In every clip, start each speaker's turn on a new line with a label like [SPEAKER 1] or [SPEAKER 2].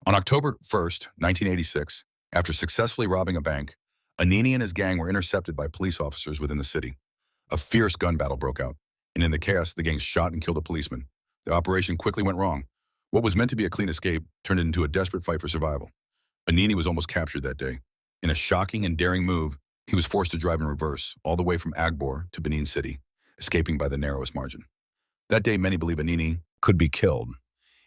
[SPEAKER 1] On October 1st, 1986, after successfully robbing a bank, Anini and his gang were intercepted by police officers within the city. A fierce gun battle broke out, and in the chaos, the gang shot and killed a policeman. The operation quickly went wrong. What was meant to be a clean escape turned into a desperate fight for survival. Anini was almost captured that day. In a shocking and daring move, he was forced to drive in reverse, all the way from Agbor to Benin City, escaping by the narrowest margin. That day, many believe Anini could be killed.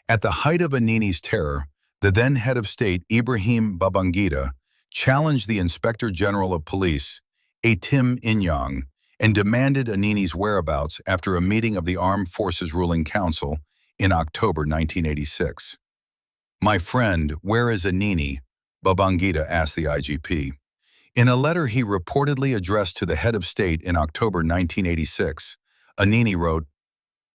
[SPEAKER 1] At the height of Anini's terror, the then head of state, Ibrahim Babangida, challenged the Inspector General of Police, Etim Inyang, and demanded Anini's whereabouts after a meeting of the Armed Forces Ruling Council in October 1986. "My friend, where is Anini?" Babangida asked the IGP. In a letter he reportedly addressed to the head of state in October 1986, Anini wrote,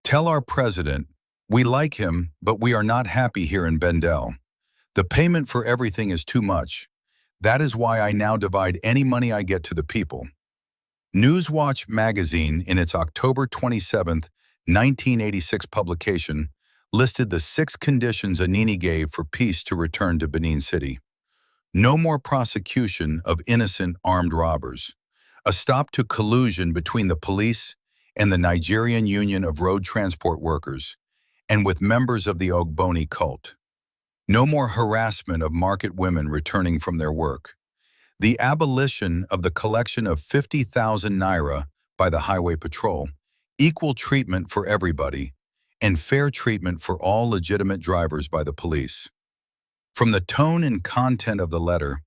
[SPEAKER 1] "Tell our president, we like him, but we are not happy here in Bendel. The payment for everything is too much. That is why I now divide any money I get to the people." Newswatch magazine, in its October 27, 1986 publication, listed the 6 conditions Anini gave for peace to return to Benin City. No more prosecution of innocent armed robbers. A stop to collusion between the police and the Nigerian Union of Road Transport Workers, and with members of the Ogboni cult. No more harassment of market women returning from their work. The abolition of the collection of 50,000 naira by the Highway Patrol, equal treatment for everybody, and fair treatment for all legitimate drivers by the police. From the tone and content of the letter,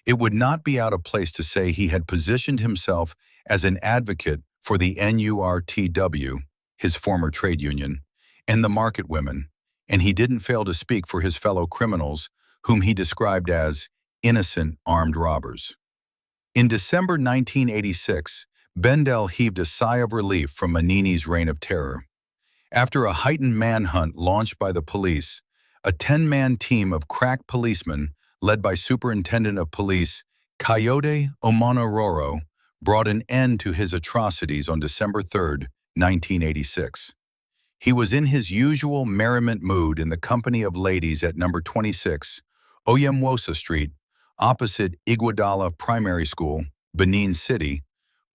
[SPEAKER 1] it would not be out of place to say he had positioned himself as an advocate for the NURTW, his former trade union, and the market women, and he didn't fail to speak for his fellow criminals, whom he described as innocent armed robbers. In December 1986, Bendel heaved a sigh of relief from Anini's reign of terror. After a heightened manhunt launched by the police, a 10-man team of crack policemen, led by Superintendent of Police Kayode Omonororo, brought an end to his atrocities on December 3, 1986. He was in his usual merriment mood in the company of ladies at number 26, Oyemwosa Street, opposite Iguodala Primary School, Benin City,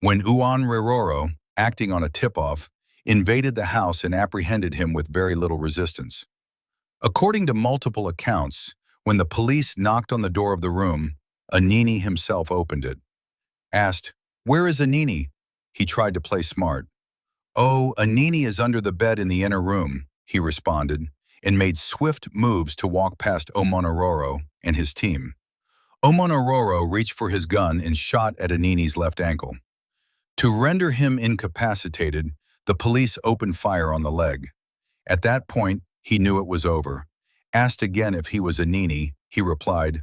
[SPEAKER 1] when Uwan Rororo, acting on a tip-off, invaded the house and apprehended him with very little resistance. According to multiple accounts, when the police knocked on the door of the room, Anini himself opened it. Asked, "Where is Anini?" He tried to play smart. "Oh, Anini is under the bed in the inner room," he responded, and made swift moves to walk past Omonororo and his team. Omonororo reached for his gun and shot at Anini's left ankle. To render him incapacitated, the police opened fire on the leg. At that point, he knew it was over. Asked again if he was Anini, he replied,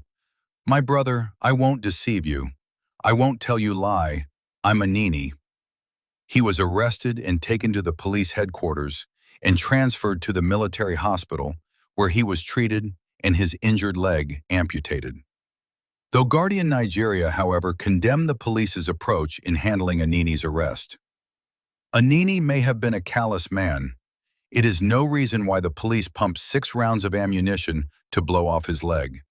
[SPEAKER 1] "My brother, I won't deceive you. I won't tell you lie. I'm Anini." He was arrested and taken to the police headquarters and transferred to the military hospital, where he was treated and his injured leg amputated. Though Guardian Nigeria, however, condemned the police's approach in handling Anini's arrest. Anini may have been a callous man. It is no reason why the police pumped 6 rounds of ammunition to blow off his leg.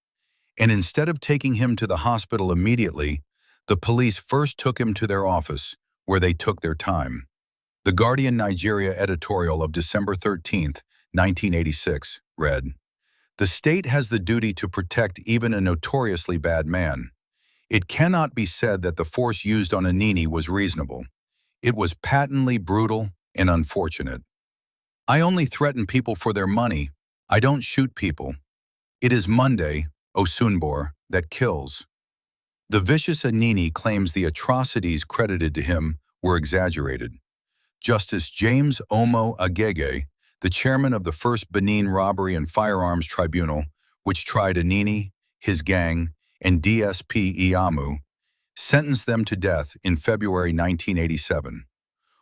[SPEAKER 1] And instead of taking him to the hospital immediately, the police first took him to their office, where they took their time. The Guardian Nigeria editorial of December 13, 1986, read, "The state has the duty to protect even a notoriously bad man. It cannot be said that the force used on Anini was reasonable. It was patently brutal and unfortunate. I only threaten people for their money. I don't shoot people. It is Monday, Osunbor, that kills." The vicious Anini claims the atrocities credited to him were exaggerated. Justice James Omo Agege, the chairman of the first Benin Robbery and Firearms Tribunal, which tried Anini, his gang, and DSP Iyamu, sentenced them to death in February 1987.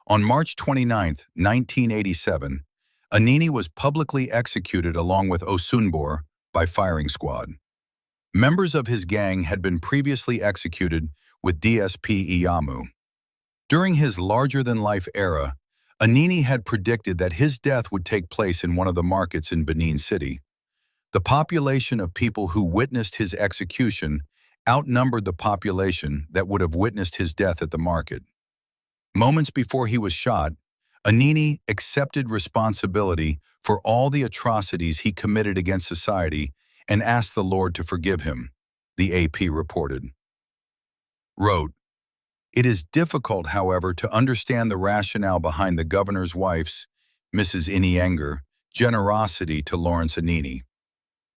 [SPEAKER 1] On March 29, 1987, Anini was publicly executed along with Osunbor by firing squad. Members of his gang had been previously executed with DSP Iyamu. During his larger-than-life era, Anini had predicted that his death would take place in one of the markets in Benin City. The population of people who witnessed his execution outnumbered the population that would have witnessed his death at the market. Moments before he was shot, Anini accepted responsibility for all the atrocities he committed against society and asked the Lord to forgive him, the AP reported. Wrote, "It is difficult, however, to understand the rationale behind the governor's wife's, Mrs. Inyang, generosity to Lawrence Anini.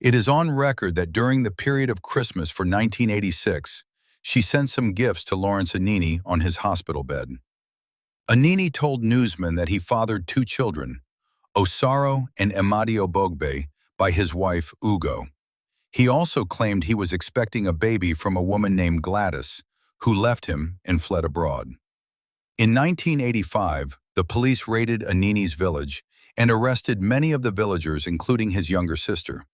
[SPEAKER 1] It is on record that during the period of Christmas for 1986, she sent some gifts to Lawrence Anini on his hospital bed. Anini told newsmen that he fathered two children, Osaro and Emadio Bogbe, by his wife Ugo. He also claimed he was expecting a baby from a woman named Gladys, who left him and fled abroad. In 1985, the police raided Anini's village and arrested many of the villagers, including his younger sister.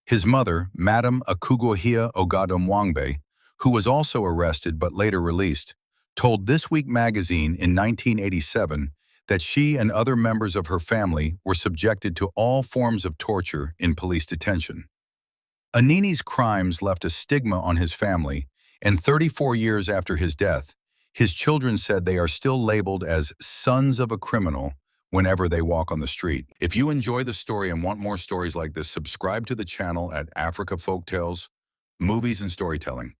[SPEAKER 1] His mother, Madam Akugohia Ogadomwangbe, who was also arrested but later released, told This Week magazine in 1987 that she and other members of her family were subjected to all forms of torture in police detention. Anini's crimes left a stigma on his family, and 34 years after his death, his children said they are still labeled as sons of a criminal whenever they walk on the street. If you enjoy the story and want more stories like this, subscribe to the channel at Africa Folktales, Movies and Storytelling.